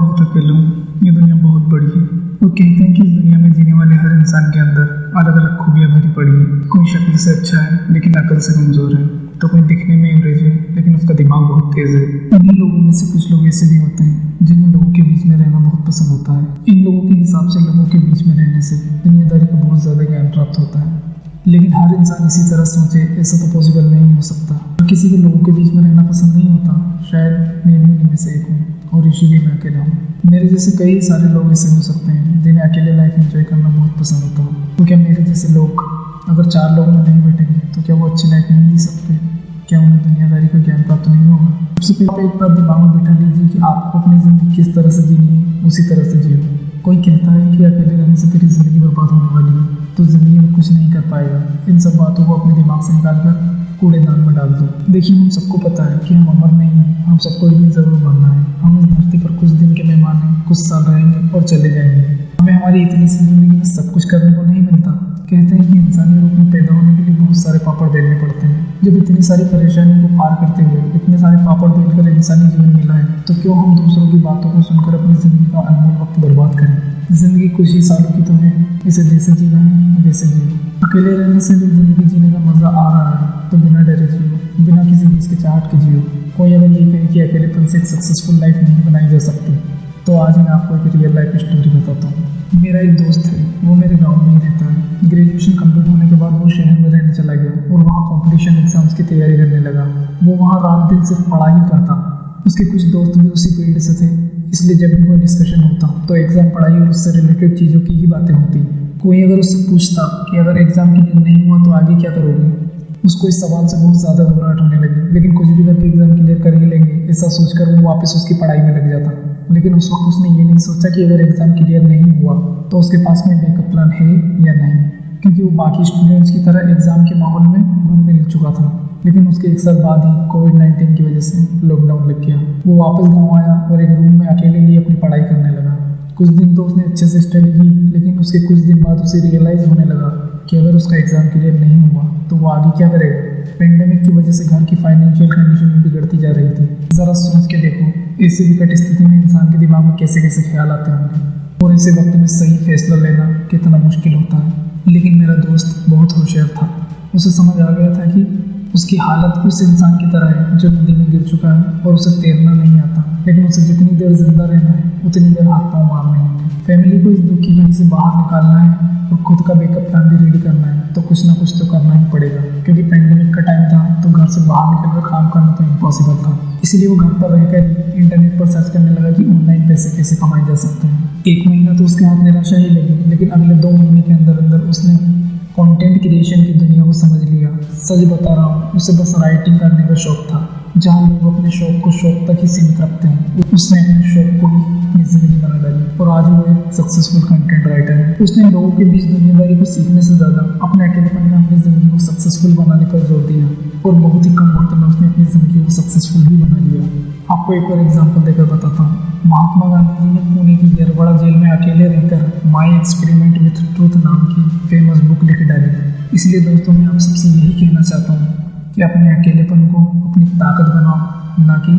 बहुत अकेला हूँ। ये दुनिया बहुत बड़ी है और कहते हैं कि इस दुनिया में जीने वाले हर इंसान के अंदर अलग अलग खूबियाँ भरी पड़ी है। कोई शक्ल से अच्छा है लेकिन अकल से कमज़ोर है, तो कोई दिखने में एवरेज है लेकिन उसका दिमाग बहुत तेज़ है। इन्हीं लोगों में से कुछ लोग ऐसे भी होते हैं जिन्हें लोगों के बीच में रहना बहुत पसंद होता है। इन लोगों के हिसाब से लोगों के बीच में रहने से दुनियादारी का बहुत ज़्यादा ज्ञान प्राप्त होता है, लेकिन हर इंसान इसी तरह सोचे ऐसा तो पॉसिबल नहीं हो सकता। किसी को लोगों के बीच में रहना पसंद नहीं होता, शायद मैं भी उन्हीं में से एक हूँ और इसीलिए मैं अकेला हूँ। मेरे जैसे कई सारे लोग ऐसे हो सकते हैं जिन्हें अकेले लाइफ एंजॉय करना बहुत पसंद होता है। तो क्या मेरे जैसे लोग अगर 4 लोग में नहीं बैठेंगे तो क्या वो अच्छी लाइफ नहीं जी सकते? क्या उन्हें दुनियादारी का ज्ञान प्राप्त नहीं होगा? सबसे पहले आप एक बात दिमाग में बिठा लीजिए कि आपको अपनी ज़िंदगी किस तरह से जीनी है उसी तरह से जियो। कोई कहता है कि अकेले रहने से तेरी ज़िंदगी बर्बाद होने वाली है, तो ज़िंदगी में कुछ नहीं कर पाएगा। इन सब बातों को अपने दिमाग से निकाल कर कूड़ेदान में डाल दो। देखिए, हम सबको पता है कि हम अमर नहीं हैं, हम सबको एक दिन ज़रूर मरना है। हम इस धरती पर कुछ दिन के मेहमान हैं, कुछ साल रहेंगे और चले जाएंगे। हमें हमारी इतनी सी ज़िंदगी में सब कुछ करने को नहीं मिलता। कहते हैं कि इंसानी रूप में पैदा होने के लिए बहुत सारे पापड़ बेलने पड़ते हैं। जब इतनी सारी परेशानियों को पार करते हुए इतने सारे पापड़ बेलकर इंसानी जीवन मिला है, तो क्यों हम दूसरों की बातों को सुनकर अपनी ज़िंदगी का अनमोल वक्त बर्बाद करें? ज़िंदगी कुछ ही सालों की तो है, इसे जैसे जीना है वैसे जियो। अकेले रहने से भी ज़िंदगी जीने का मज़ा आ रहा है तो बिना डरे जियो, बिना किसी हिचकिचाहट के जियो। कोई अगर ये कहे कि अकेलेपन से एक सक्सेसफुल लाइफ नहीं बनाई जा सकती, तो आज मैं आपको एक रियल लाइफ स्टोरी बताता हूँ। मेरा एक दोस्त है, वो मेरे गांव में ही रहता है। ग्रेजुएशन कंप्लीट होने के बाद वो शहर में रहने चला गया और वहाँ कंपटीशन एग्जाम्स की तैयारी करने लगा। वो वहाँ रात दिन सिर्फ पढ़ाई करता। उसके कुछ दोस्त भी उसी फील्ड से थे, इसलिए जब भी कोई डिस्कशन होता तो एग्ज़ाम, पढ़ाई और उससे रिलेटेड चीज़ों की ही बातें होती। कोई अगर उससे पूछता कि अगर एग्ज़ाम क्लियर नहीं हुआ तो आगे क्या करोगे, उसको इस सवाल से बहुत ज़्यादा घबराहट होने लगी। लेकिन कुछ भी करके एग्ज़ाम क्लियर कर ही लेंगे ऐसा सोचकर वो वापस उसकी पढ़ाई में लग जाता। लेकिन उस वक्त उसने ये नहीं सोचा कि अगर एग्ज़ाम क्लियर नहीं हुआ तो उसके पास में बैकअप प्लान है या नहीं, क्योंकि वो बाकी स्टूडेंट्स की तरह एग्ज़ाम के माहौल में घुल मिल चुका था। लेकिन उसके 1 साल बाद ही कोविड-19 की वजह से लॉकडाउन लग गया। वो वापस गाँव आया और एक रूम में अकेले ही अपनी पढ़ाई करने लगा। कुछ दिन तो उसने अच्छे से स्टडी की, लेकिन उसके कुछ दिन बाद उसे रियलाइज़ होने लगा कि अगर उसका एग्ज़ाम क्लियर नहीं हुआ तो वो आगे क्या करेगा। पेंडेमिक की वजह से घर की फाइनेंशियल कंडीशन बिगड़ती जा रही थी। ज़रा सोच के देखो, ऐसी विकट स्थिति में इंसान के दिमाग में कैसे कैसे ख्याल आते होंगे और ऐसे वक्त में सही फैसला लेना कितना मुश्किल होता है। लेकिन मेरा दोस्त बहुत होशियार था। उसे समझ आ गया था कि उसकी हालत उस इंसान की तरह है जो नदी में गिर चुका है और उसे तैरना नहीं आता, लेकिन उसे जितनी देर जिंदा रहना है उतनी देर हाथ पाँव मारने होंगे। फैमिली को इस दुख की घड़ी से बाहर निकालना है और खुद का बैकअप प्लान भी रेडी करना है, तो कुछ ना कुछ तो करना ही पड़ेगा। क्योंकि पेंडेमिक का टाइम था तो घर से बाहर निकलकर काम करना तो इम्पॉसिबल था। इसलिए वो घर पर रहकर इंटरनेट पर सर्च करने लगा कि ऑनलाइन पैसे कैसे कमाए जा सकते हैं। 1 महीना तो उसके हाथ निराशा ही लगी, लेकिन अगले 2 महीने के अंदर अंदर उसने कंटेंट क्रिएशन की दुनिया को समझ लिया। सच बता रहा हूँ, उसे बस राइटिंग करने का शौक था। जहाँ लोग अपने शौक को शौक तक ही सीमित रखते हैं, उसने अपने शौक को ही अपनी ज़िंदगी बना डाली और आज वो एक सक्सेसफुल कंटेंट राइटर है। उसने लोगों के बीच दुनियादारी को सीखने से ज़्यादा अपने अकेलेपन में अपनी ज़िंदगी को सक्सेसफुल बनाने पर जोर दिया और बहुत ही कम वक्त में उसने अपनी ज़िंदगी को सक्सेसफुल भी बना लिया। आपको एक और एग्जाम्पल देकर बताता हूँ। महात्मा गांधी जी ने पुणे की येरवड़ा जेल में अकेले रहकर माई एक्सपेरिमेंट विथ ट्रूथ नाम की फेमस बुक लिख डाली। इसलिए दोस्तों, मैं आप सबसे यही कहना चाहता हूँ कि अपने अकेलेपन को अपनी ताकत बनाओ, ना कि